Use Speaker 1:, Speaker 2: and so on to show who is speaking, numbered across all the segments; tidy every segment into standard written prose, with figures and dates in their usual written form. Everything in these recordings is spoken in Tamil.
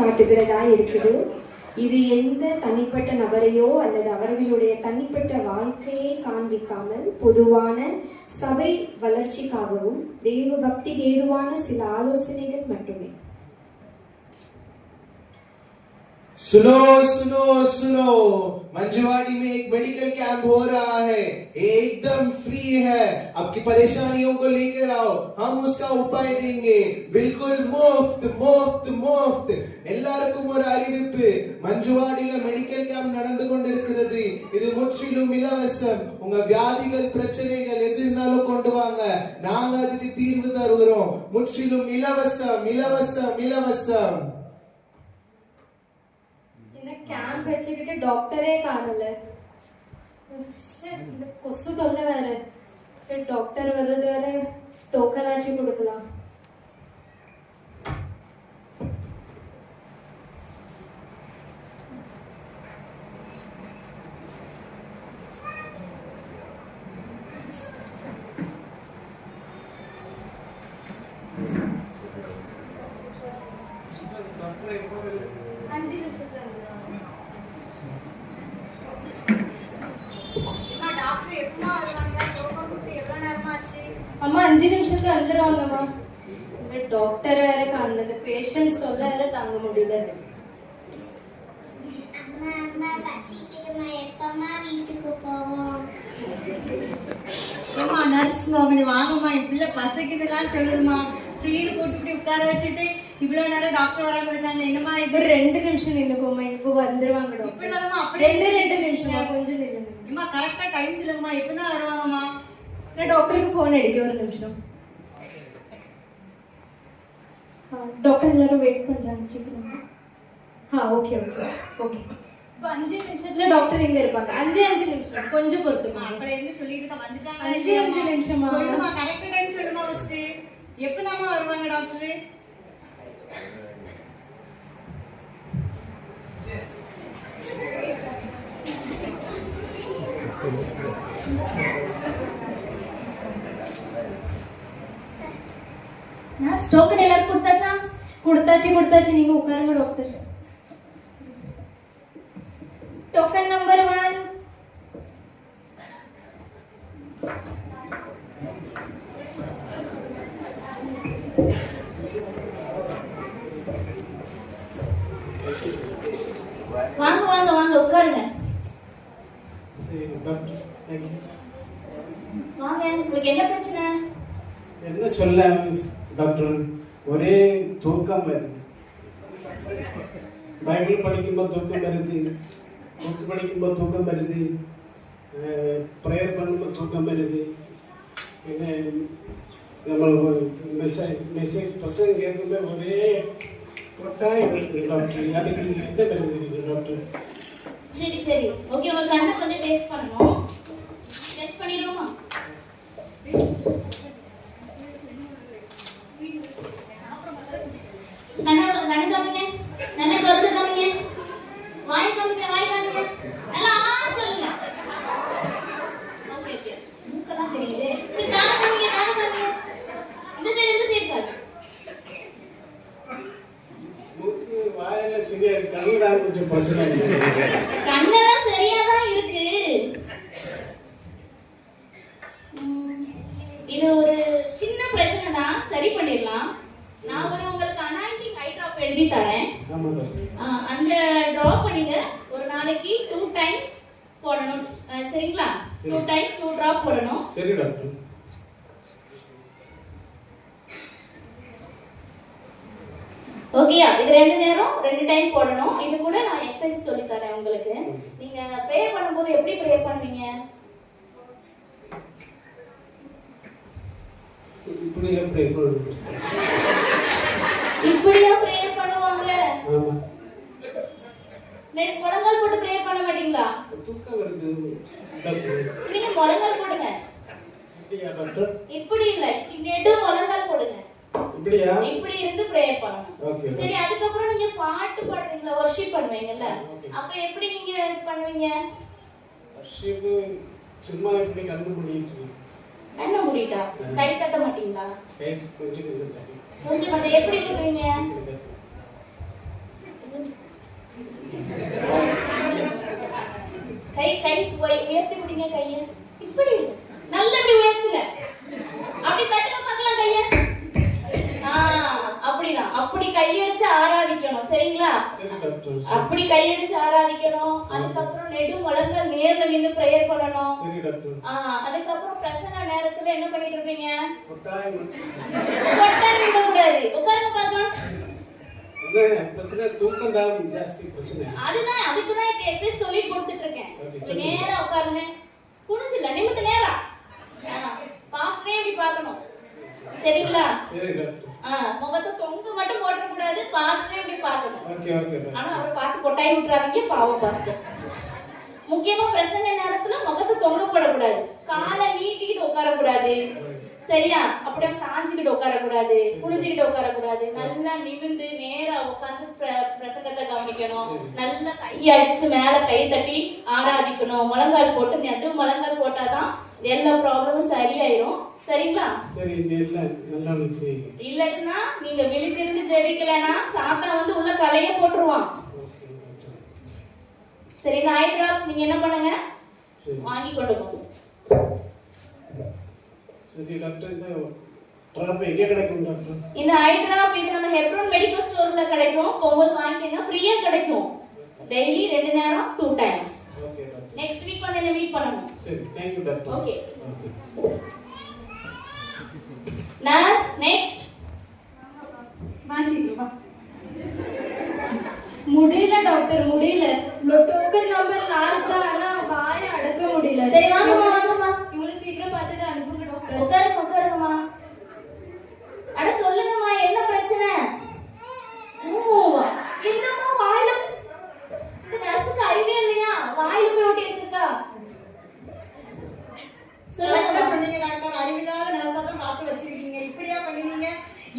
Speaker 1: காட்டுகிறதா இருக்குது. இது எந்த தனிப்பட்ட நபரையோ அல்லது அவர்களுடைய தனிப்பட்ட வாழ்க்கையை காண்பிக்காமல் பொதுவான சபை வளர்ச்சிக்காகவும் தெய்வ பக்திக்கு ஏதுவான சில ஆலோசனைகள் மட்டுமே.
Speaker 2: सुनो सुनो सुनो, मंजुवाड़ी में एक मेडिकल कैंप हो रहा है, एकदम फ्री है. आपकी परेशानियों को लेकर आओ, हम उसका उपाय देंगे. बिल्कुल मुफ्त मुफ्त मुफ्त. எல்லாருக்கும் ஒரு அறிவிப்பு, மஞ்சுவாடியில மெடிக்கல் கேம்ப் நடந்து கொண்டிருக்கிறது. இது முற்றிலும் இலவசம். உங்க வியாதிகள் பிரச்சனைகள் எது இருந்தாலும் கொண்டு வாங்க, நாங்க அதுக்கு தீர்வு தருகிறோம். முற்றிலும் இலவசம் இலவசம் இலவசம்.
Speaker 1: கேம்ப் வச்சுக்கிட்டு டாக்டரே காணல. இந்த கொசு தொல்லை வேற. டாக்டர் வர்றது வேற, டோக்கன் ஆச்சு கொடுக்கலாம். அம்மா 5 நிமிஷத்துல வந்துருவாங்கம்மா. டாக்டர் வேற காணல, பேஷண்ட்ஸ் சொல்ல வேற தாங்க முடியல.
Speaker 3: நர்ஸ் வாங்கம்மா, இப்படி பசக்குதெல்லாம் சொல்லுமா, ஃப்ரீன்னு கூட்டு உட்கார வச்சுட்டு இவ்வளவு நேரம் டாக்டர் வராம இருக்காங்க. என்னமா இது? 2 நிமிஷம் நின்னுக்கோமா, இப்போ வந்துருவாங்க டாக்டர். 2 நிமிஷம் கொஞ்சம் நில்லுங்கம்மா. கரெக்டா டைம் சொல்லுங்கம்மா, எப்பதான் வருவாங்கம்மா?
Speaker 1: டாக்டருக்கு போன் அடிக்க 1 நிமிஷம். டாக்டர் எல்லாரும் வெயிட் பண்றாங்க, சீக்கிரம். Okay okay okay. இப்போ 5 நிமிஷத்துல டாக்டர் எங்க இருப்பாங்க? 5 நிமிஷம் கொஞ்சம் பொறுத்துக்கோங்க.
Speaker 3: அப்பள இருந்து சொல்லிட்டு இருக்க வந்துட்டாங்க.
Speaker 1: 5 நிமிஷமா?
Speaker 3: சொல்லுமா, கரெக்ட் டைம் சொல்லுமா. ஃபர்ஸ்ட் எப்பதாமா வருவாங்க டாக்டர்?
Speaker 1: டோக்கன் எல்லாரும் கொடுத்தாச்சா? கொடுத்தாச்சு. நீங்க உட்காருங்க டாக்டர். Token number 1.
Speaker 3: வாங்க வாங்க வாங்க உட்காருங்க. வாங்க, உங்களுக்கு என்ன பிரச்சனை?
Speaker 4: என்ன சொல்ல டாக்டர், ஒரே தூக்கம் வருது. பைபிள் படிக்கும்போது தூக்கம் வருது, புக் படிக்கும்போது தூக்கம் வருது, ப்ரேயர் பண்ணும்போது தூக்கம் வருது. என்ன நம்மளுக்கு மெசேஜ் பசங்க கேட்கும்போது ஒரே கொட்டாயம் இருக்கு டாக்டர். அதுக்கு என்ன வருது டாக்டர்?
Speaker 3: சரி சரி ஓகே, உங்க கண்ணை கொஞ்சம் டெஸ்ட் பண்ணணும். டெஸ்ட் பண்ணிடுவோமா? கண்ணு காமிங்க, நல்லா கருத்து காமிங்க, வாய் காமிங்க, நல்லா சொல்லுங்க. ஓகே ஓகே, மூக்கெல்லாம் தெரியுது. சரி, காண காமிங்க. இந்த சைடு பாரு.
Speaker 4: மூக்கு வாயில சரியா இருக்கு, கண்ணுதான் கொஞ்சம் பசங்க.
Speaker 3: கண்ணெல்லாம் சரியா தான் இருக்கு. இது ஒரு சின்ன பிரச்சனை தான், சரி பண்ணிடலாம். நான் உங்களுக்கு அனாயிண்டிங் ஐ டிராப் எழுதி தரேன். அந்த டிராப் நீங்க ஒரு நாளைக்கு 2 டைம்ஸ் போடணும், சரிங்களா? 2 டைம்ஸ் 2 டிராப் போடணும்.
Speaker 4: சரி டாக்டர்.
Speaker 3: ஓகேயா? இது 2 நேரம் 2 டைம் போடணும். இது கூட நான் எக்சர்சைஸ் சொல்லி தரேன் உங்களுக்கு. நீங்க ப்ரே பண்ணும்போது எப்படி ப்ரே பண்ணுவீங்க?
Speaker 4: இப்படியே ப்ரே பண்ணுவீங்க?
Speaker 3: இப்படியா ப்ரே பண்ணுவாங்க?
Speaker 4: ஆமா.
Speaker 3: முழங்கால் போட்டு ப்ரே பண்ண மாட்டீங்களா?
Speaker 4: தூக்கம் வருது டாக்டர்.
Speaker 3: நீங்க முழங்கால் போடுங்க.
Speaker 4: இப்படியா டாக்டர்?
Speaker 3: இப்படி இல்ல, நெடு முழங்கால் போடுங்க.
Speaker 4: இப்படியா?
Speaker 3: இப்படி இருந்து ப்ரேயர் பண்ணணும்.
Speaker 4: ஓகே.
Speaker 3: சரி, அதுக்கு அப்புறம் நீங்க பாட்டு பாடுவீங்களா, வர்ஷிப் பண்ணுவீங்கல்ல, அப்ப எப்படி நீங்க பண்ணுவீங்க?
Speaker 4: வர்ஷிப் சும்மா இப்படி கண்ணு மூடிட்டு.
Speaker 3: கண்ண மூடிட்டா கை தட்ட மாட்டீங்களா?
Speaker 4: கை கொஞ்சம்
Speaker 3: கொஞ்சம் எப்படி தட்டுவீங்க?
Speaker 5: கையடிச்சு ஆராதிக்கணும். சரிங்களா?
Speaker 4: சரி டாக்டர்.
Speaker 5: அப்படி கையடிச்சு ஆராதிக்கணும். அதுக்கப்புறம் நெடு முழங்கால் நேர்ல நின்னு பிரேயர் பண்ணணும்.
Speaker 4: சரி டாக்டர்.
Speaker 5: அதுக்கப்புறம் பிரசங்க நேரத்துல என்ன பண்ணிட்டு இருப்பீங்க?
Speaker 4: கொட்டாய்
Speaker 5: விட கூடாது. உட்காருங்க பாக்கலாம்.
Speaker 4: பிரச்சனை தூக்கம் தான் ஜாஸ்தி பிரச்சனை.
Speaker 5: அதுக்குதான் இந்த எக்ஸசைஸ் சொல்லி கொடுத்துட்டு இருக்கேன். நேரா உட்காருங்க. குனிஞ்சில்ல, நிமித்து நேரா. பாஸ்டரே இப்படி பார்க்கணும். சரிங்களா? முகத்தை தொங்க மட்டும் போட கூடாது. பாஸ்டரே இப்படி பார்க்கணும். ஆனா அவரை பார்த்து கொட்டாய் விட்டுறாதீங்க, பாவம் பாஸ்டர். முக்கியமா பிரசங்க நேரத்துல முகத்தை தொங்க போடக்கூடாது. காலை நீட்டிக்கிட்டு உட்காரக்கூடாது. சரியா? அப்படியே சாஞ்சுக்கிட்டு உட்காரக்கூடாது, குளிஞ்சுக்கிட்டு உட்காரக்கூடாது. நல்லா நிமிந்து நேரா உட்காந்து பிரசங்கத்தை கவனிக்கணும். நல்லா கையை அடிச்சு மேல கை தட்டி ஆராதிக்கணும். முழங்கால் போட்டு நடு முழங்கால் போட்டாதான் எல்லா ப்ராப்ளமும் சரியாயிரும். சரிங்களா? இல்லன்னா நீங்க விழித்திருந்து ஜெபிக்கலன்னா சாத்தா வந்து உள்ள கலைய போட்டுருவான். சரி, இந்த ஐ டிராப் நீங்க என்ன பண்ணுங்க, வாங்கி கொண்டு போங்க.
Speaker 4: சரி டாக்டர், இந்த டிராப் எங்க கிடைக்கும் டாக்டர்?
Speaker 5: இந்த ஐ டிராப் இது நம்ம ஹெப்ரோன் மெடிக்கல் ஸ்டோர்ல கிடைக்கும். போகும்போது வாங்கிக்கங்க, ஃப்ரீயா கிடைக்கும். டெய்லி 2 நேரம் 2 times.
Speaker 4: Okay doctor.
Speaker 5: Next week வந்து என்ன மீட் பண்ணனும்.
Speaker 4: சரி, thank you doctor.
Speaker 5: Okay. Nurse next.
Speaker 3: வாங்கிடுவா. முடியல டாக்டர், முடியல. டோக்கன் நம்பர் லாஸ்ட் தான், ஆனா வாய அடக்க முடியல.
Speaker 5: சரி வாங்கம்மா, வாங்கம்மா.
Speaker 3: இவ்வளவு சீக்கிரம் பார்த்துட்டு அனுப்புங்க டாக்டர்.
Speaker 5: உட்காருங்க, உட்காருங்கம்மா. அட சொல்லுங்கம்மா, என்ன பிரச்சனை? என்னம்மா வாயில நர்ஸுக்கு அறிவே இல்லையா? வாயில போய் ஒட்டி வச்சிருக்கா?
Speaker 6: சொல்லுங்க. சொன்னீங்க டாக்டர், அறிவில்லாத நர்ஸா தான் பார்த்து வச்சிருக்கீங்க. இப்படியா பண்ணுவீங்க?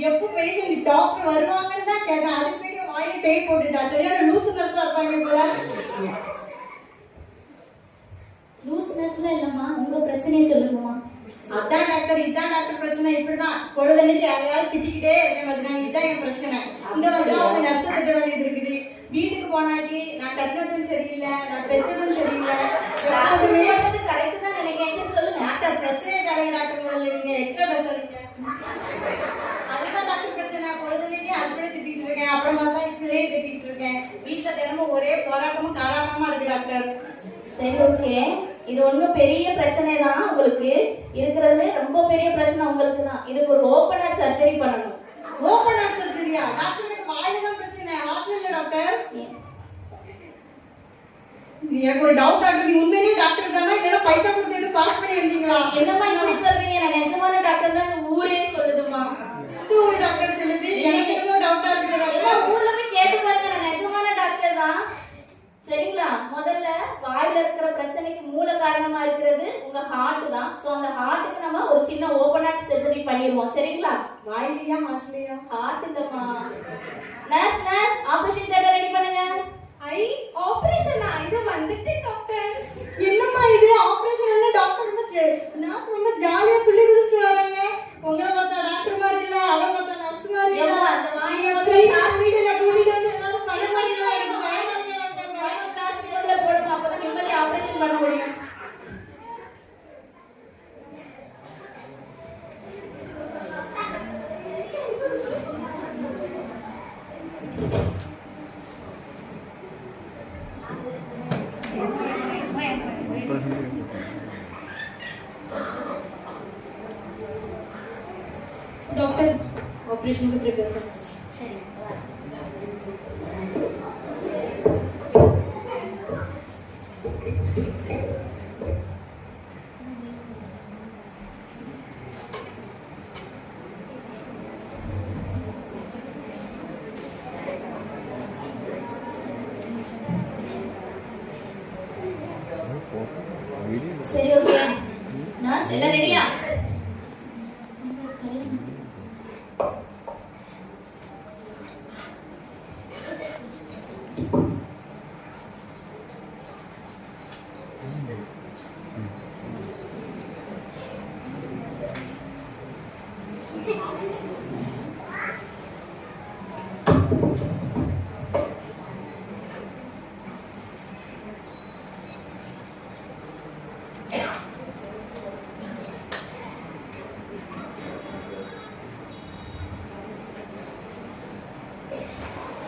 Speaker 6: எப்போ பேஷண்ட் டாக்டர் வருவாங்கன்னு தான் கேட்டேன். அதுக்கு வேண்டிய வாயை பேய் போட்டுட்டா. சரியான லூசு நர்ஸா இருப்பாங்க போல.
Speaker 5: லூஸ் நர்ஸ்ல இல்லம்மா, உங்க பிரச்சனையை சொல்லுங்கம்மா.
Speaker 6: அதான் டாக்டர், இதான் டாக்டர் பிரச்சனை. இப்படிதான் பொழுதன்னைக்கு யாரையாவது திட்டிக்கிட்டே இருக்கேன் பாத்துக்காங்க. இதான் என் பிரச்சனை. இங்க வந்து அவங்க நர்ஸை திட்ட வேண்டியது இருக்குது. வீட்டுக்கு போனாக்கி நான் கட்டினதும் சரியில்லை, நான் பெற்றதும் சரியில்லை.
Speaker 5: கரெக்ட் தான் நினைக்கிறேன். சரி சொல்லுங்க
Speaker 6: டாக்டர். பிரச்சனையை கலைங்க டாக்டர். முதல்ல நீங்க எக்ஸ்ட்ரா பேசுறீங்க. அதுதான் டாக்டர் பிரச்சனை. பொழுதுனைக்கு அதுபடி திட்டிட்டு இருக்கேன், அப்புறமா தான் இப்படியே திட்டிட்டு இருக்கேன். வீட்டுல தினமும் ஒரே போராட்டமும் காராட்டமா இருக்கு டாக்டர்.
Speaker 5: சரி ஓகே, இது ஒன்றும் பெரிய பிரச்சனை தான். உங்களுக்கு இருக்கிறதுல ரொம்ப பெரிய பிரச்சனை உங்களுக்கு தான். இதுக்கு ஒரு ஓப்பன் ஹார்ட் சர்ஜரி பண்ணணும்.
Speaker 6: ஓப்பன் ஹார்ட் சர்ஜரியா டாக்டர்? எனக்கு வாயில தான் பிரச்சனை, ஹார்ட்ல இல்ல டாக்டர். எனக்கு ஒரு டவுட் டாக்டர், நீ உண்மையிலேயே டாக்டர் தானா இல்லைன்னா பைசா கொடுத்து எதுவும் பாஸ் பண்ணி வந்தீங்களா?
Speaker 5: என்னம்மா இப்படி சொல்றீங்க? நான் நிஜமான டாக்டர் தான், இந்த ஊரே சொல்லுதுமா.
Speaker 6: இந்த ஊர் டாக்டர் சொல்லுது. எனக்கு என்னமோ டவுட்டா இருக்குது.
Speaker 5: ஊர்ல போய் கேட்டு பாருங்க, நான் நிஜமான டாக்டர் தான். சரிங்களா? முதல்ல வாயில இருக்கிற பிரச்சனைக்கு மூல காரணமா இருக்கிறது உங்க ஹார்ட் தான். சோ அந்த ஹார்ட்டுக்கு நம்ம ஒரு சின்ன ஓபன் ஹார்ட் சர்ஜரி பண்ணிடுவோம். சரிங்களா?
Speaker 6: வாயிலையா ஹார்ட்லயா?
Speaker 5: ஹார்ட் இல்லம்மா. நர்ஸ் ஆபரேஷன் தியேட்டர் ரெடி பண்ணுங்க.
Speaker 3: ஐ ஆபரேஷனா? இது வந்துட்டு டாக்டர்.
Speaker 6: என்னம்மா இது ஆபரேஷன்? என்ன டாக்டர் ரொம்ப ஜாலியா புள்ளி குதிச்சுட்டு வராங்க. உங்களை பார்த்தா டாக்டர் மாதிரி இல்ல, அதை பார்த்தா நர்ஸ் மாதிரி இல்ல.
Speaker 5: அந்த வாயில
Speaker 6: வீட்டுல கூட்டிட்டு வந்து ஏதாவது பண்ண மாதிரி இல்ல. எனக்கு பயமா இருக்கு டாக்டர்.
Speaker 5: போடுங்க, அப்பதான் நிம்மதி ஆபரேஷன் பண்ண முடியும்.
Speaker 3: டாக்டர் ஆபரேஷனுக்கு ப்ரிப்பேர் பண்ணாச்சு.
Speaker 5: சரி சரி ஓகே. நர்ஸ் எல்லாம் ரெடியா?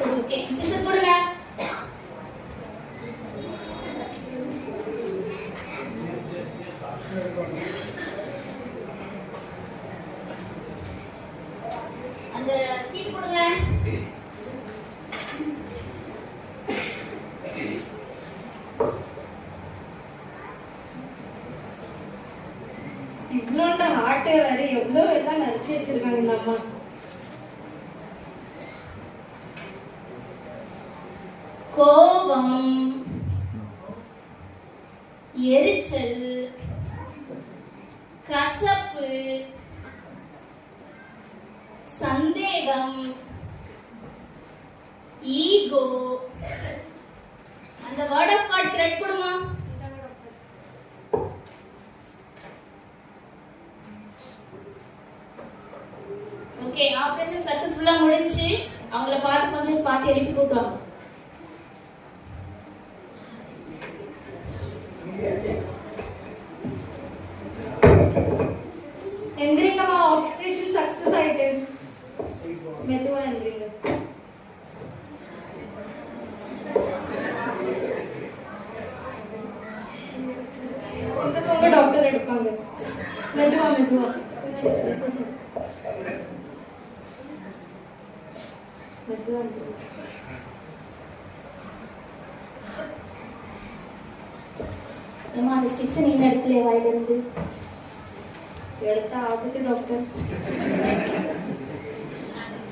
Speaker 5: சரி ஓகே சிஸ்டர் கொடுங்க. அந்த கீழ் கொடுங்க.
Speaker 3: இவ்வளோண்டா ஆட்டை வேற எவ்வளோ எல்லாம் நடிச்சு வச்சிருக்காங்க இந்த அம்மா.
Speaker 5: கோபம், எரிச்சல், கசப்பு, சந்தேகம், ஈகோ. அந்த வேர்ட் ஆஃப் காட் த்ரெட் கொடுமா. ஓகே, ஆபரேஷன் சக்சஸ்ஃபுல்லா முடிஞ்சு அவங்கள பார்த்து கொஞ்சம் பார்த்து எழுப்பி கூட்டுவாங்க.
Speaker 3: எந்திரிங்கம்மா, ஆபரேஷன் சக்சஸ் ஆயிட்டு. மெதுவா எந்திரிங்க. இந்த டாக்டர் எடுப்பாங்க. மெதுவா மெதுவா மெதுவா.
Speaker 5: ஏமா அந்த ஸ்டிச் நீங்க எடுக்கலையா வாயில இருந்து?
Speaker 3: எடுத்தா ஆகுது டாக்டர்.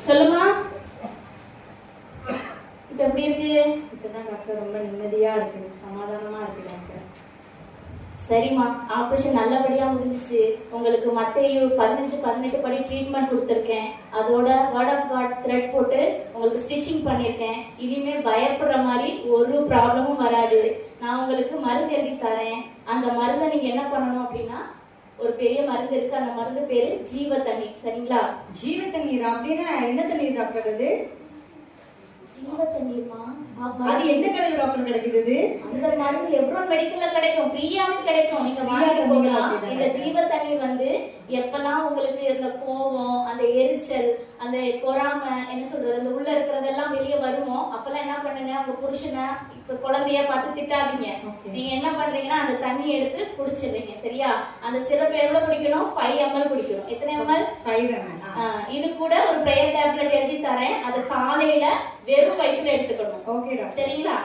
Speaker 5: சொல்லுமா, இப்ப எப்படி இருக்கு?
Speaker 3: இப்பதான் டாக்டர் ரொம்ப நிம்மதியா இருக்கு, சமாதானமா இருக்கு டாக்டர்.
Speaker 5: சரிம்மா, ஆபரேஷன் நல்லபடியா முடிஞ்சிச்சு. உங்களுக்கு மத்தேயு 15-18 படி ட்ரீட்மெண்ட் கொடுத்துருக்கேன். அதோட வேர்ட் ஆஃப் காட் த்ரெட் போட்டு உங்களுக்கு ஸ்டிச்சிங் பண்ணிருக்கேன். இனிமே பயப்படுற மாதிரி ஒரு ப்ராப்ளமும் வராது. நான் உங்களுக்கு மருந்து எழுதி தரேன். அந்த மருந்தை நீங்க என்ன பண்ணணும் அப்படின்னா, ஒரு பெரிய மருந்து இருக்கு, அந்த மருந்து பேரு ஜீவ தண்ணீர். சரிங்களா?
Speaker 6: ஜீவ தண்ணீர் அப்படின்னா என்ன தண்ணீர் டாக்டர் அது?
Speaker 5: ஜீவ தண்ணீர்மா,
Speaker 6: அது எந்த கடையில டாக்டர் கிடைக்குது?
Speaker 5: அந்த மருந்து எவ்வளவு மெடிக்கல்ல கிடைக்கும், ஃப்ரீயாவே கிடைக்கும். நீங்க வாங்கிட்டு போகலாம். இந்த ஜீவ தண்ணீர் வந்து எப்பெல்லாம் உங்களுக்கு இந்த கோபம், அந்த எரிச்சல், அந்த பொறாமை, என்ன சொல்றது, அந்த உள்ள இருக்கிறதெல்லாம் வெளியே வருமோ அப்பெல்லாம் என்ன பண்ணுங்க, உங்க புருஷனை இப்ப குழந்தைய பார்த்து திட்டாதீங்க. நீங்க என்ன பண்றீங்கன்னா அந்த தண்ணி எடுத்து குடிச்சிடுறீங்க. சரியா? அந்த சிரப் எவ்வளவு குடிக்கணும்? 5 ml குடிக்கணும். எத்தனை ml?
Speaker 6: 5 ml.
Speaker 5: இது கூட ஒரு பிரேயர் டேப்லெட் எழுதி தரேன். அது காலையில வெறும் வயிற்றுல எடுத்துக்கணும்.
Speaker 6: Okay doctor.
Speaker 5: சரிங்களா?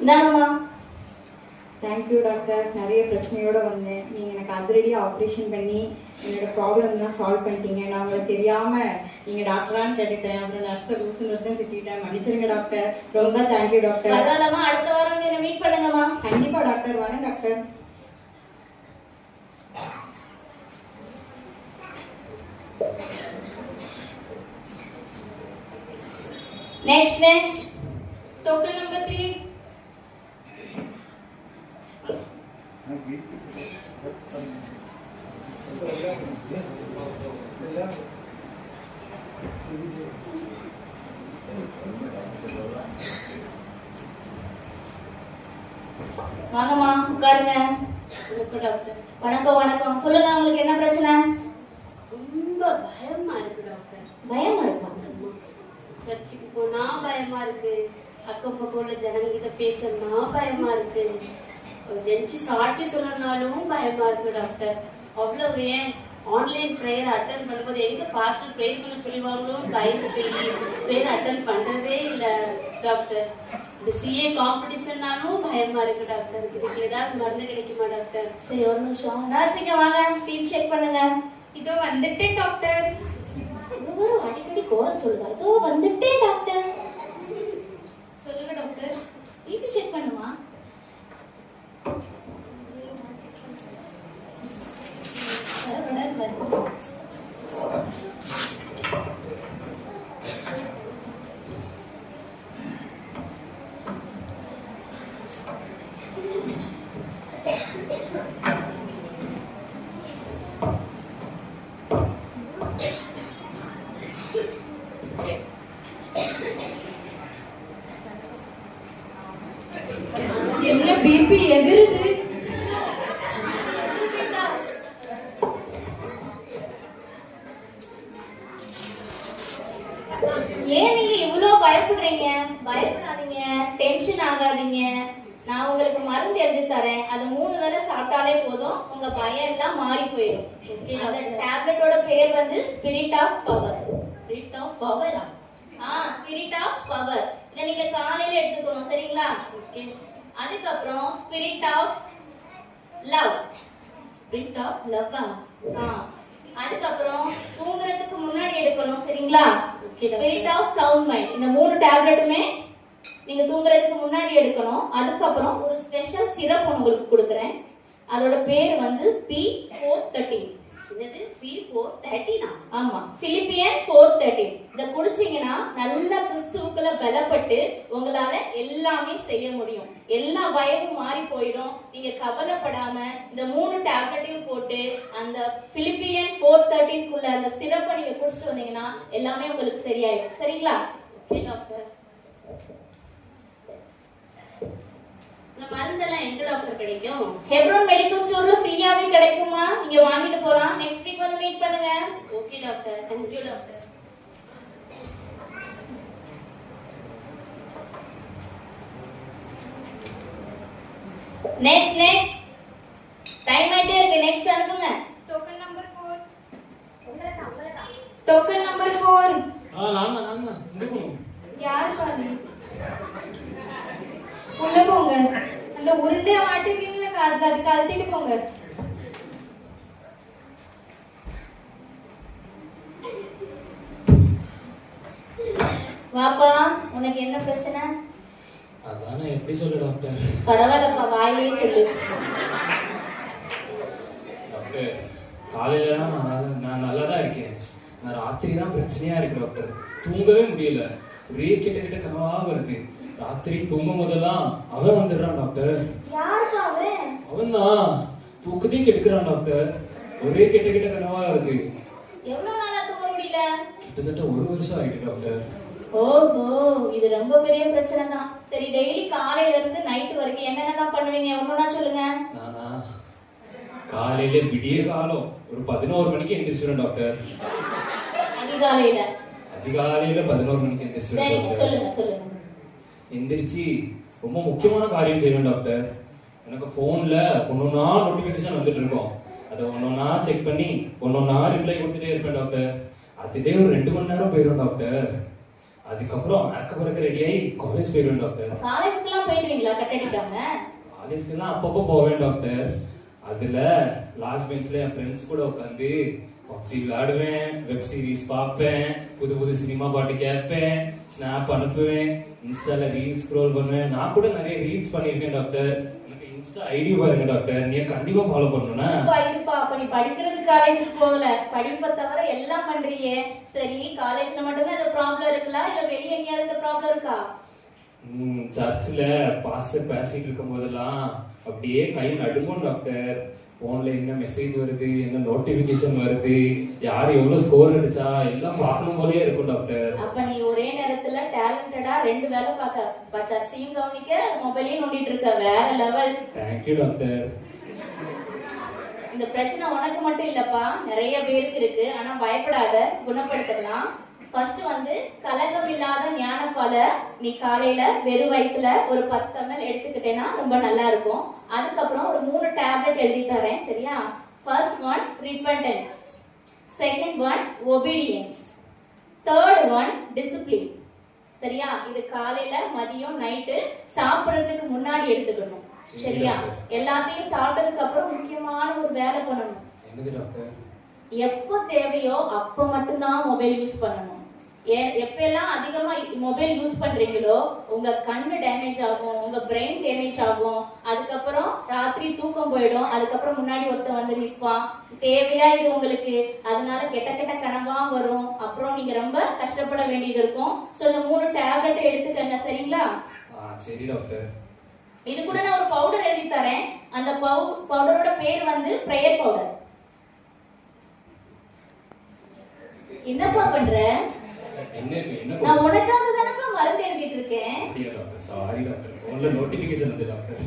Speaker 5: இந்தாங்கம்மா.
Speaker 6: Thank you doctor. நிறைய பிரச்சனையோட வந்தேன். நீங்க எனக்கு அதிரடியா ஆப்ரேஷன் பண்ணி என்னோட ப்ராப்ளம் தான் சால்வ் பண்ணிட்டீங்க. நான் உங்களை தெரியாம நீங்க டாக்டரான்னு கேட்டுட்டேன். அப்புறம் நர்ஸை லூசுன்னு திட்டேன். மன்னிச்சிருங்க டாக்டர். ரொம்ப தேங்க்யூ டாக்டர்.
Speaker 5: பரவாயில்லம்மா, அடுத்த வாரம் வந்து என்ன மீட் பண்ணுங்கம்மா.
Speaker 6: கண்டிப்பா டாக்டர், வரேன் டாக்டர்.
Speaker 5: Next
Speaker 3: token number 3.
Speaker 5: வாங்கம்மா, உட்காருங்க.
Speaker 3: டாக்டர்
Speaker 5: வணக்கம். வணக்கம். சொல்லுங்க, உங்களுக்கு என்ன பிரச்சனை?
Speaker 3: ரொம்ப பயமா இருக்கு டாக்டர்.
Speaker 5: பயமா இருக்கா?
Speaker 3: சர்ச்சுக்கு போனா பயமா இருக்கு, அக்கம் பக்கம் உள்ள ஜனங்க கிட்ட பேசணும்னா பயமா இருக்கு, ஜெனிச்சு சாட்சி சொல்லணும்னாலும் பயமா இருக்கு டாக்டர். அவ்வளவு ஏன் ஆன்லைன் ப்ரேயர் அட்டன் பண்ணும்போது எங்க பாஸ்டர் ப்ரேயர் பண்ண சொல்லிவாங்களோ பயந்து போய் ப்ரேயர் அட்டன் பண்றதே இல்ல டாக்டர். இந்த சிஏ காம்படிஷன்னாலும் பயமா இருக்கு டாக்டர். இதுக்கு ஏதாவது மருந்து கிடைக்குமா டாக்டர்?
Speaker 5: சரி, ஒரு நிமிஷம். நர்ஸிங்க வாங்க, டீம் செக் பண்ணுங்க.
Speaker 3: இதோ வந்துட்டேன் டாக்டர்.
Speaker 5: இவரும் அடிக்கடி கோரஸ் சொல்லுதா? இதோ வந்துட்டேன் டாக்டர்.
Speaker 3: சொல்லுங்க டாக்டர்.
Speaker 5: பிபி செக் பண்ணுமா?
Speaker 3: என்ன பிபி எகிருது?
Speaker 5: பண்றீங்க? பயப்படாதீங்க, டென்ஷன் ஆகாதீங்க. நான் உங்களுக்கு மருந்து எழுதி தரேன். அது 3 வேளை சாப்பிட்டாலே போதும், உங்க பயம் எல்லாம் மாறி போயிடும். அந்த டேப்லெட்டோட பேர் வந்து spirit of power.
Speaker 7: Spirit of பவரா?
Speaker 5: Spirit of power. இதை நீங்க காலையில எடுத்துக்கணும், சரிங்களா? அதுக்கப்புறம் spirit of love.
Speaker 7: Spirit of லவ்வா?
Speaker 5: அதுக்கப்புறம் தூங்குறதுக்கு முன்னாடி எடுக்கணும், சரிங்களா? Spirit of sound mind. இந்த 3 டேப்லெட்டுமே நீங்க தூங்குறதுக்கு முன்னாடி எடுக்கணும். அதுக்கப்புறம் ஒரு ஸ்பெஷல் சிரப் உங்களுக்கு கொடுக்குறேன். அதோட பேர் வந்து P413.
Speaker 7: என்னது P413?
Speaker 5: ஆமா, பிலிப்பியன் 413. இத குடிச்சீங்கன்னா நல்ல கிறிஸ்துவுக்குள்ள பலப்பட்டு உங்களால எல்லாமே செய்ய முடியும். எல்லா பயமும் மாறி போயிடும். நீங்க கவலைப்படாம இந்த 3 டேப்லெட்டையும் போட்டு அந்த பிலிப்பியன் 413 குள்ள அந்த சிரப்பை நீங்க குடிச்சிட்டு வந்தீங்கன்னா எல்லாமே உங்களுக்கு சரியாயிடும், சரிங்களா?
Speaker 7: Okay doctor. இந்த மருந்தெல்லாம் எங்க டாக்டர் கிடைக்கும்?
Speaker 5: ஹெப்ரோன் மெடிக்கல் ஸ்டோர்ல ஃப்ரீயாவே கிடைக்குமா, நீங்க வாங்கிட்டு போலாம். நெக்ஸ்ட் வீக் வந்து மீட் பண்ணுங்க.
Speaker 7: Okay doctor, thank you doctor.
Speaker 5: Next time ஆயிட்டே இருக்கு. நெக்ஸ்ட் அனுப்புங்க.
Speaker 6: Token number 4. Token number 4.
Speaker 4: நான் இங்க போகணும்.
Speaker 6: யார் பாலி? உள்ள போங்க. அந்த உருண்டைய மாட்டிருக்கீங்களா காதுல, அது கழட்டிட்டு போங்க.
Speaker 5: வாப்பா, உனக்கு என்ன பிரச்சனை?
Speaker 8: அதான் நான் எப்படி சொல்ல டாக்டர்?
Speaker 5: பரவாயில்லப்பா, வாயிலே சொல்லு.
Speaker 8: டாக்டர், காலையில நான் நல்லா தான் இருக்கேன். நான் ராத்திரி தான் பிரச்சனையா இருக்கு டாக்டர். தூங்கவே முடியல. ஒரே கிட்ட கனவா வருது. ராத்திரி தூங்கும் போதெல்லாம் அவன் வந்துடுறான் டாக்டர்.
Speaker 5: யாருப்பா அவன்?
Speaker 8: அவன் தான் தூக்கத்தையும் கெடுக்கிறான் டாக்டர். ஒரே கிட்ட கனவா வருது.
Speaker 5: எவ்வளவு நாளா தூங்க முடியல?
Speaker 8: கிட்டத்தட்ட 1 வருஷம் ஆயிட்டு டாக்டர்.
Speaker 5: ஓஹோ, இது ரொம்ப பெரிய பிரச்சனை தான். சரி, டெய்லி காலையில இருந்து நைட் வரைக்கும் என்னென்னலாம் பண்ணுவீங்க, ஒண்ணுனா சொல்லுங்க.
Speaker 8: நானா காலையில விடிய காலம் ஒரு 11 மணிக்கு எந்திரிச்சிடும் டாக்டர்.
Speaker 5: அதிகாலையில
Speaker 8: 11 மணிக்கு எந்திரிச்சிடும்
Speaker 5: சரிங்க,
Speaker 8: டாக்டர்.
Speaker 5: சொல்லுங்க.
Speaker 8: எந்திரிச்சு ரொம்ப முக்கியமான காரியம் செய்வேன் டாக்டர். எனக்கு போன்ல ஒன்னொன்னா நோட்டிபிகேஷன் வந்துட்டு இருக்கும். அதை ஒன்னொன்னா செக் பண்ணி ஒன்னொன்னா ரிப்ளை கொடுத்துட்டே இருப்பேன் டாக்டர். அதுவே ஒரு 2 மணி நேரம் போயிடும் டாக்டர். அதுக்கப்புறம் மேக்கப் ரெடி ஆகி காலேஜ் போயிடுவேன் டாக்டர்.
Speaker 5: காலேஜ்க்குலாம் போயிடுவீங்களா கட்டடிக்காம?
Speaker 8: காலேஜ்க்கெல்லாம் அப்பப்போ போவேன் டாக்டர். அதுல லாஸ்ட் பெஞ்ச்ல என் ஃப்ரெண்ட்ஸ் கூட உட்காந்து பப்ஜி விளையாடுவேன், வெப் சீரிஸ் பார்ப்பேன், புது சினிமா பாட்டு கேட்பேன், ஸ்னாப் அனுப்புவேன், இன்ஸ்டால ரீல்ஸ் ஸ்க்ரோல் பண்ணுவேன். நான் கூட நிறைய ரீல்ஸ் பண்ணிருக்கேன் டாக்டர். எனக்கு இன்ஸ்டா ஐடி பாருங்க டாக்டர், நீங்க கண்டிப்பா ஃபாலோ பண்ணணும்னா.
Speaker 5: இருப்பா, அப்ப நீ படிக்கிறதுக்கு காலேஜுக்கு போகல, படிப்பை தவிர எல்லாம் பண்றியே. சரி, காலேஜ்ல மட்டும்தான் இந்த ப்ராப்ளம் இருக்குல்ல, இல்ல வெளியே எங்கேயாவது இந்த ப்ராப்ளம் இருக்கா?
Speaker 8: சர்ச்சில் பாஸ்டர் பேசிட்டு இருக்கும் போதெல்லாம் அப்படியே கை நடுங்கும் டாக்டர். போன்ல என்ன மெசேஜ் வருது, என்ன நோட்டிபிகேஷன் வருது, யார் எவ்வளவு ஸ்கோர் அடிச்சா எல்லாம் பார்க்கணும் போலயே இருக்கும் டாக்டர்.
Speaker 5: அப்ப நீ ஒரே நேரத்துல டேலண்டடா 2 வேலை பார்க்க, சர்ச்சையும் கவனிக்க, மொபைலையும் நோண்டிட்டு இருக்க, வேற லெவல்.
Speaker 8: Thank you doctor.
Speaker 5: இந்த பிரச்சனை உனக்கு மட்டும் இல்லப்பா, நிறைய பேருக்கு இருக்கு. ஆனா பயப்படாத, குணப்படுத்தலாம். ஃபர்ஸ்ட் வந்து கலங்கம் இல்லாத ஞானப்பால நீ காலையில வெறும் வயிற்றுல ஒரு 10 ml எடுத்துக்கிட்டேன்னா ரொம்ப நல்லா இருக்கும். அதுக்கப்புறம் ஒரு 3 டேப்லெட் எழுதி தரேன், சரியா? First one repentance, second one obedience, third one discipline, சரியா? இது காலையில மதியம் நைட்டு சாப்பிடறதுக்கு முன்னாடி எடுத்துக்கணும், சரியா? எல்லாத்தையும் சாப்பிட்டதுக்கு அப்புறம் முக்கியமான ஒரு வேலை பண்ணணும்.
Speaker 8: என்னது டாக்டர்?
Speaker 5: எப்போ தேவையோ அப்ப மட்டும்தான் மொபைல் யூஸ் பண்ணணும். எப்பெல்லாம் அதிகமா மொபைல் யூஸ் பண்றீங்களோ உங்க கண்ணு டேமேஜ் ஆகும், உங்க பிரெயின் டேமேஜ் ஆகும். அதுக்கப்புறம் ராத்திரி தூக்கம் போயிடும். அதுக்கப்புறம் முன்னாடி ஒருத்த வந்து நிற்பான். தேவையா இது உங்களுக்கு? அதனால கெட்ட கனவா வரும். அப்புறம் நீங்க ரொம்ப கஷ்டப்பட வேண்டியது இருக்கும். சோ இந்த 3 டேப்லெட் எடுத்துக்கங்க, சரிங்களா?
Speaker 8: சரி டாக்டர்.
Speaker 5: இது கூட நான் ஒரு பவுடர் எழுதி தரேன். அந்த பவுடரோட பேர் வந்து பிரேயர் பவுடர். என்னப்பா பண்ற? நான் உனக்காக தானப்பா மருந்து எழுதிட்டு இருக்கேன்.
Speaker 8: சாரி டாக்டர், போன்ல நோட்டிபிகேஷன் வந்து டாக்டர்.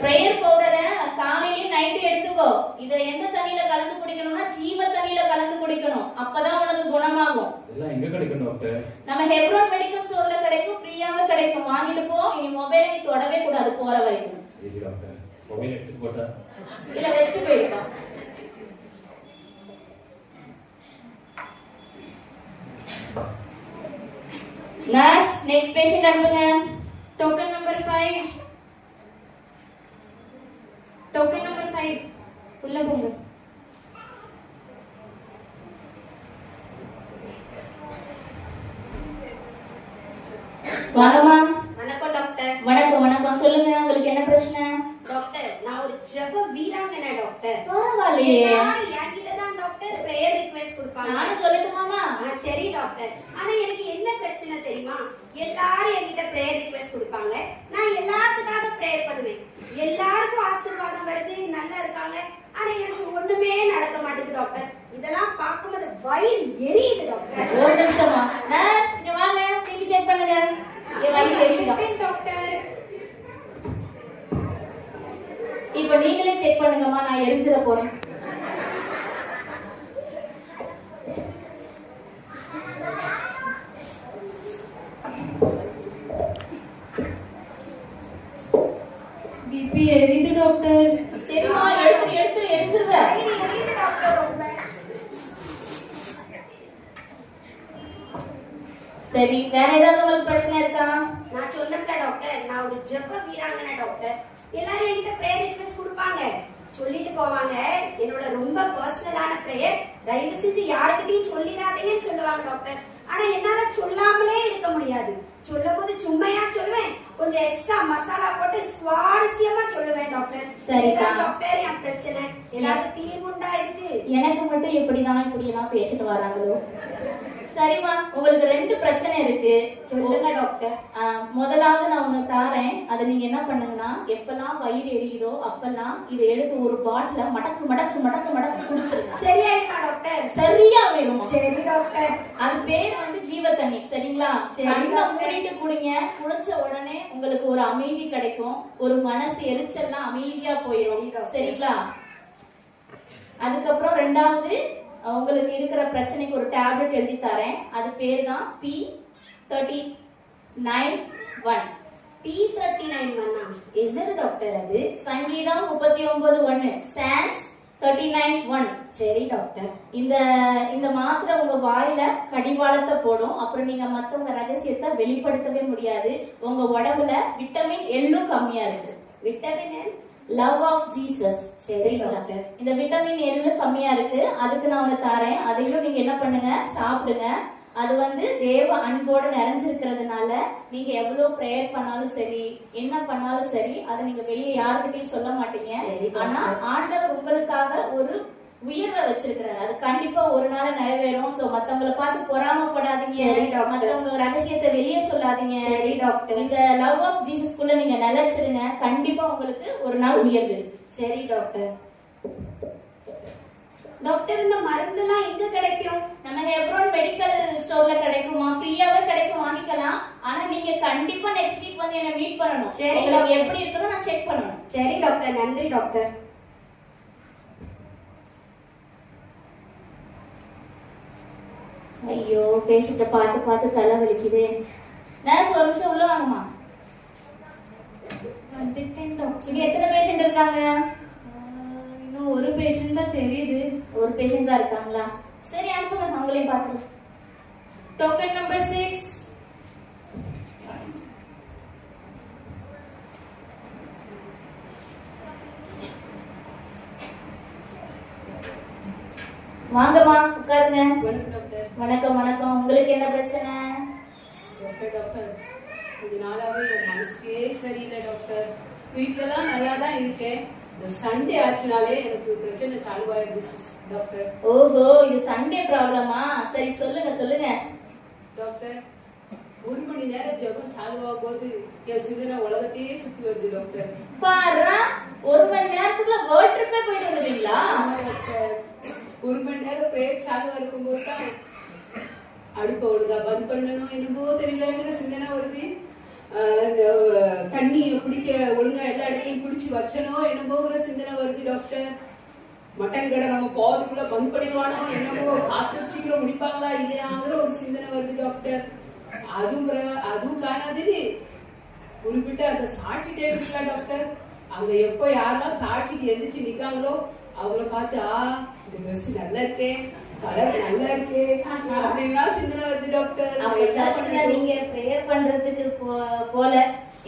Speaker 5: பிரேயர் பவுடரை காலையில நைட்டு எடுத்துக்கோ. இத எந்த தண்ணியில கலந்து குடிக்கணும்னா ஜீவ தண்ணியில கலந்து குடிக்கணும். அப்பதான் உனக்கு குணமாகும்.
Speaker 8: இதெல்லாம் எங்க கிடைக்கும் டாக்டர்?
Speaker 5: நம்ம ஹெப்ரோன் மெடிக்கல் ஸ்டோர்ல கிடைக்கும், ஃப்ரீயாவே கிடைக்கும். வாங்கிட்டு போ. இனி மொபைலை நீ தொடவே கூடாது போற வரைக்கும்.
Speaker 8: சரி டாக்டர். மொபைல் எடுத்து போட்டா
Speaker 5: இல்ல வெஸ்ட் போயிருப்பா. நர்ஸ், நெக்ஸ்ட் பேஷண்ட் அனுப்புங்க.
Speaker 1: Token number 5. டோக்கன் நம்பர் 5 உள்ள போங்க.
Speaker 5: வாங்கம்மா.
Speaker 7: வணக்கம் டாக்டர்.
Speaker 5: வணக்கம் வணக்கம். சொல்லுங்க, உங்களுக்கு என்ன பிரச்சனை?
Speaker 7: டாக்டர், நான் ஒரு ஜெப வீராங்கனை டாக்டர்.
Speaker 5: பரவாயில்லையே.
Speaker 7: எல்லாரும் என்கிட்ட தான் டாக்டர் பிரேயர் ரிக்வெஸ்ட் கொடுப்பாங்க.
Speaker 5: நானும் சொல்லட்டுமாமா?
Speaker 7: சரி டாக்டர். ஆனா எனக்கு என்ன பிரச்சனை தெரியுமா? எல்லாரும் என்கிட்ட பிரேயர் ரிக்வெஸ்ட் கொடுப்பாங்க. நான் எல்லாத்துக்காக பிரேயர் பண்ணுவேன். எல்லாருக்கும் ஆசீர்வாதம் வருது, நல்லா இருக்காங்க. ஆனா எனக்கு ஒண்ணுமே நடக்க மாட்டேங்குது டாக்டர். இதெல்லாம் பார்க்கும்போது வயிறு எரியுது டாக்டர்.
Speaker 5: ஒரு நிமிஷமா. நர்ஸ், இங்க வாங்க. டிவி செக் பண்ணுங்க. என் வயிறு எரியுதா?
Speaker 1: டாக்டர்.
Speaker 5: இப்ப நீங்களே செக் பண்ணுங்கம்மா. நான் எரிஞ்சிட போறேன்.
Speaker 1: பிபி எரியுது டாக்டர்.
Speaker 5: சரிம்மா, எடுத்துரு எரிஞ்சிருவேன்.
Speaker 7: வயிறு எரியுது டாக்டர் ரொம்ப.
Speaker 5: சரி, வேற ஏதாவது உங்களுக்கு பிரச்சனை இருக்கா?
Speaker 7: நான் சொன்னேன்ல டாக்டர், நான் ஒரு ஜெப வீராங்கனை டாக்டர். எல்லாரும் என்கிட்ட பிரேயர் ரிக்வெஸ்ட் கொடுப்பாங்க, சொல்லிட்டு போவாங்க. என்னோட ரொம்ப பர்சனலான பிரேயர் தயவு செஞ்சு யாருக்கிட்டையும் சொல்லிடாதீங்கன்னு சொல்லுவாங்க டாக்டர். ஆனா என்னால சொல்லாமலே இருக்க முடியாது. சொல்லும் போது சும்மையா சொல்லுவேன், கொஞ்சம் எக்ஸ்ட்ரா மசாலா போட்டு சுவாரஸ்யமா சொல்லுவேன் டாக்டர்.
Speaker 5: சரிதான்
Speaker 7: டாக்டர், என் பிரச்சனை ஏதாவது தீர்வுண்டா இருக்கு?
Speaker 5: எனக்கு மட்டும் எப்படிதான் இப்படி எல்லாம் பேசிட்டு வராங்களோ. சரிம்மா, உங்களுக்கு 2 பிரச்சனை இருக்கு.
Speaker 7: சொல்லுங்க டாக்டர்.
Speaker 5: முதலாவது நான் உனக்கு தாரேன். அதை நீங்க என்ன பண்ணுங்கன்னா, எப்பெல்லாம் வயிறு எரியுதோ அப்பெல்லாம் இதை எடுத்து ஒரு பாட்டில மடக்கு மடக்கு மடக்கு மடக்கு குடிச்சிருங்க.
Speaker 7: சரியாயிருமா டாக்டர்?
Speaker 5: சரியா வேணுமா?
Speaker 7: சரி டாக்டர்.
Speaker 5: அது பேர் வந்து ஜீவ தண்ணி. சரிங்களா? கண்ணை மூடிட்டு குடிங்க. குடிச்ச உடனே உங்களுக்கு ஒரு அமைதி கிடைக்கும். ஒரு மனசு எரிச்சல்லாம் அமைதியா போயிடும். சரிங்களா? அதுக்கப்புறம் 2வது, உங்களுக்கு இருக்கிற பிரச்சனைக்கு ஒரு டேப்லெட் எழுதி தரேன். அது பேர் தான் P39-1.
Speaker 7: P39-1 எது டாக்டர்? அது
Speaker 5: சங்கீதம் 39:1, சாம்ஸ் 39:1.
Speaker 7: சரி டாக்டர்.
Speaker 5: இந்த மாத்திரை உங்க வாயில கடிவாளத்தை போடும். அப்புறம் நீங்க மத்தவங்க ரகசியத்தை வெளிப்படுத்தவே முடியாது. உங்க உடம்புல விட்டமின் எல்லும் கம்மியா இருக்கு.
Speaker 7: Vitamin L?
Speaker 5: Love of Jesus.
Speaker 7: சரி டாக்டர்.
Speaker 5: இந்த விட்டமின் எல் கம்மியா இருக்கு. அதுக்கு நான் உனக்கு தரேன். அதையும் நீங்க என்ன பண்ணுங்க, சாப்பிடுங்க. அது வந்து தேவ அன்போடு நிறைஞ்சிருக்கிறதுனால நீங்க எவ்வளவு பிரேயர் பண்ணாலும் சரி, என்ன பண்ணாலும் சரி, அதை நீங்க வெளியே யாருக்கிட்டையும் சொல்ல மாட்டீங்க. ஆனா ஆண்டவர் உங்களுக்காக ஒரு உயர்வை வச்சிருக்கிறாரு. அது கண்டிப்பா ஒரு நாள் நிறைவேறும். சோ மத்தவங்களை பார்த்து பொறாமப்படாதீங்க. மத்தவங்க ரகசியத்தை வெளியே சொல்லாதீங்க.
Speaker 7: சரி டாக்டர்.
Speaker 5: இந்த லவ் ஆஃப் ஜீசஸ்குள்ள நீங்க நிலைச்சிருங்க. கண்டிப்பா உங்களுக்கு ஒரு நாள் உயர்வு இருக்கு.
Speaker 7: சரி டாக்டர். டாக்டர், இந்த மருந்துலாம் எங்க கிடைக்கும்?
Speaker 5: நம்ம ஹெப்ரோன் மெடிக்கல் ஸ்டோர்ல கிடைக்குமா? ஃப்ரீயாவே கிடைக்கும், வாங்கிக்கலாம். ஆனா நீங்க கண்டிப்பா நெக்ஸ்ட் வீக் வந்து என்ன மீட் பண்ணணும். உங்களுக்கு எப்படி இருக்குன்னு நான் செக் பண்ணணும்.
Speaker 7: சரி டாக்டர். நன்றி டாக்டர்.
Speaker 5: ஐயோ, பேசிட்ட பார்த்து பார்த்து தலை வலிக்குது. நர்ஸ், ஒரு நிமிஷம் உள்ள வாங்கம்மா. இங்க எத்தனை பேஷண்ட் இருக்காங்க?
Speaker 1: இன்னும் ஒரு பேஷண்ட் தான் தெரியுது.
Speaker 5: ஒரு பேஷண்ட் தான் இருக்காங்களா? சரி, அனுப்புங்க, அவங்களையும் பார்த்துக்கலாம்.
Speaker 1: Token number 6.
Speaker 5: வாங்கம்மா, உட்காருங்க.
Speaker 9: வணக்கம் டாக்டர்.
Speaker 5: வணக்கம் வணக்கம். உங்களுக்கு என்ன பிரச்சனை?
Speaker 9: டாக்டர், கொஞ்ச நாளாவே என் மனசுக்கே சரியில்லை டாக்டர். வீட்டுலலாம் நல்லா தான் இருக்கேன். இந்த சண்டே ஆச்சுனாலே எனக்கு பிரச்சனை சால்வ் ஆயிடுது டாக்டர்.
Speaker 5: ஓஹோ, இது சண்டே ப்ராப்ளமா? சரி, சொல்லுங்க சொல்லுங்க.
Speaker 9: டாக்டர், 1 மணி நேரம் ஜெபம் சால்வ் ஆகும் போது என் சிந்தனை உலகத்தையே சுத்தி வருது டாக்டர்.
Speaker 5: பாரு, 1 மணி நேரத்துக்குள்ள வேர்ல்ட் ட்ரிப்பே போயிட்டு வந்துடுவீங்களா?
Speaker 9: டாக்டர், 1 மணி நேரம் பிரேயர் சால்வா இருக்கும்போது தான் அடுப்ப ஒழுங்கா பந்த் பண்ணணும் என்னமோ தெரியலங்கிற சிந்தனை வருது. தண்ணி குடிக்க ஒழுங்கா எல்லா இடத்தையும் குடிச்சு வச்சனோ என்னமோங்கிற சிந்தனை வருது டாக்டர். மட்டன் கடை நம்ம போறதுக்குள்ள பங்க் பண்ணிடுவானோ என்னமோ, பாஸ்டர் சீக்கிரம் முடிப்பாங்களா இல்லையாங்கிற ஒரு சிந்தனை வருது டாக்டர். அதுவும் காணாது. குறிப்பிட்ட அந்த சாட்சி டைம் இருக்குல்ல டாக்டர், அங்க எப்ப யாரெல்லாம் சாட்சிக்கு எந்திரிச்சு நிக்காங்களோ அவங்கள பார்த்து இந்த ட்ரெஸ் நல்லா இருக்கே, கலர் நல்லா இருக்கே அப்படின்லாம் சிந்தனை வருது டாக்டர்.
Speaker 5: அப்ப சர்ச்ல நீங்க பிரேயர் பண்றதுக்கு போல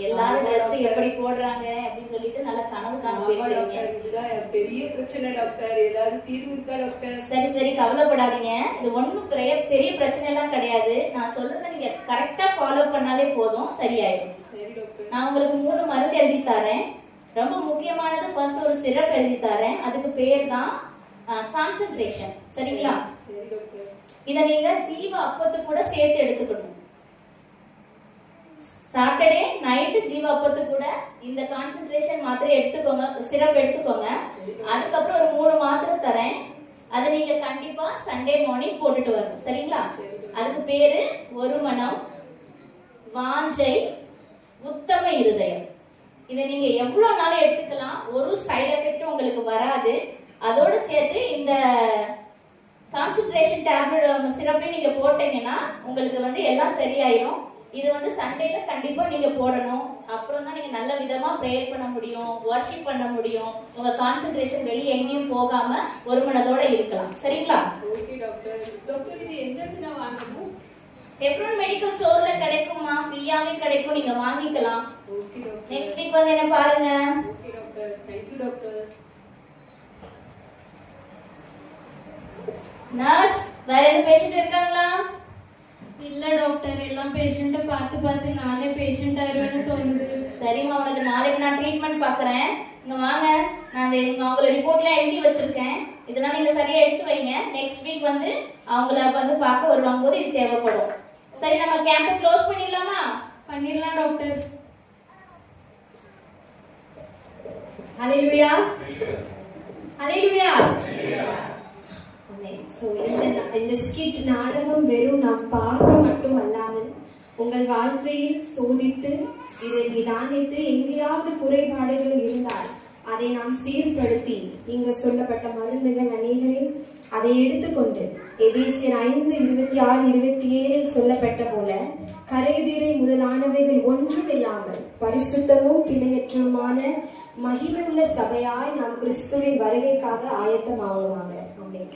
Speaker 5: எல்லாரும் ட்ரெஸ் எப்படி போடுறாங்க அப்படின்னு சொல்லிட்டு நல்ல கனவு காணுவீங்க.
Speaker 9: இதுதான் பெரிய பிரச்சனை டாக்டர். ஏதாவது தீர்வு இருக்கா டாக்டர்?
Speaker 5: சரி கவலைப்படாதீங்க. இது ஒண்ணும் பெரிய பிரச்சனை எல்லாம் கிடையாது. நான் சொல்றதை நீங்க கரெக்டா ஃபாலோ பண்ணாலே போதும், சரியாயிடும். நான் உங்களுக்கு 3 மருந்து எழுதி தரேன். ரொம்ப முக்கியமானது ஃபர்ஸ்ட் ஒரு சிரப் எழுதி தரேன். அதுக்கு பேர் தான் கான்சென்ட்ரேஷன். சரிங்களா? இத நீங்க ஜீவ அப்பத்து கூட சேர்த்து எடுத்துக்கணும். சாட்டர்டே நைட் ஜீவ அப்பத்து கூட இந்த கான்சென்ட்ரேஷன் மாத்திரை எடுத்துக்கோங்க, சிரப் எடுத்துக்கோங்க. அதுக்கப்புறம் ஒரு 3 மாத்திரை தரேன். அதை நீங்க கண்டிப்பா சண்டே மார்னிங் போட்டுட்டு வரணும். சரிங்களா? அதுக்கு பேரு ஒரு மனம், வாஞ்சை, உத்தம இருதயம். இதை நீங்க எவ்வளவு நாள் எடுத்துக்கலாம், ஒரு சைடு எஃபெக்டும் உங்களுக்கு வராது. அதோட சேர்த்து இந்த கான்சென்ட்ரேஷன் டேப்லெட் சிரப்பையும் நீங்க போட்டீங்கன்னா உங்களுக்கு எல்லாம் சரியாயிடும். இது சண்டேல கண்டிப்பா நீங்க போடணும். அப்புறம் தான் நீங்க நல்ல விதமா பிரேயர் பண்ண முடியும், வர்ஷிப் பண்ண முடியும். உங்க கான்சென்ட்ரேஷன் வெளியே எங்கேயும் போகாம ஒரு மனதோட இருக்கலாம். சரிங்களா?
Speaker 9: Okay doctor. டாக்டர் இது எங்க இருந்து நான் வாங்கணும்?
Speaker 5: எப்ரோன் மெடிக்கல் ஸ்டோர்ல கிடைக்குமா, ஃப்ரீயாவே கிடைக்கும், நீங்க வாங்கிக்கலாம்.
Speaker 9: Okay doctor.
Speaker 5: நெக்ஸ்ட் வீக் என்ன பாருங்க.
Speaker 9: Okay doctor. Thank you doctor.
Speaker 5: Nurse, வேற எந்த பேஷண்ட் இருக்காங்களா?
Speaker 3: இல்ல டாக்டர், எல்லாம் பேஷண்ட பார்த்து நானே பேஷண்ட் ஆயிருவேன்னு தோணுது.
Speaker 5: சரிம்மா, உனக்கு நாளைக்கு நான் ட்ரீட்மெண்ட் பாக்குறேன். இங்க வாங்க, நான் அவங்கள ரிப்போர்ட்லாம் எழுதி வச்சிருக்கேன். இதெல்லாம் நீங்க சரியா எடுத்து வைங்க. நெக்ஸ்ட் வீக் அவங்கள பார்க்க வருவாங்க போது இது தேவைப்படும். சரி, நம்ம கேம்பை க்ளோஸ் பண்ணிடலாமா?
Speaker 3: பண்ணிடலாம் டாக்டர்.
Speaker 1: ஹalleluya ஹalleluya. சோ இந்த ஸ்கிட் நாடகம் வெறும் நாம் பார்க்க மட்டும் அல்லாமல் உங்கள் வாழ்க்கையில் சோதித்து இதை நிதானித்து எங்கேயாவது குறைபாடுகள் இருந்தால் அதை நாம் சீர்படுத்தி இங்க சொல்லப்பட்ட மருந்துகள் அநேகரை அதை எடுத்துக்கொண்டு எபேசியர் 5:26-27 சொல்லப்பட்ட போல கரைதிரை முதலானவைகள் ஒன்றும் இல்லாமல் பரிசுத்தமும் பிழையற்றமான மகிமையுள்ள சபையாய் நாம் கிறிஸ்துவின் வருகைக்காக ஆயத்தமாகுவாங்க. ஆமென்.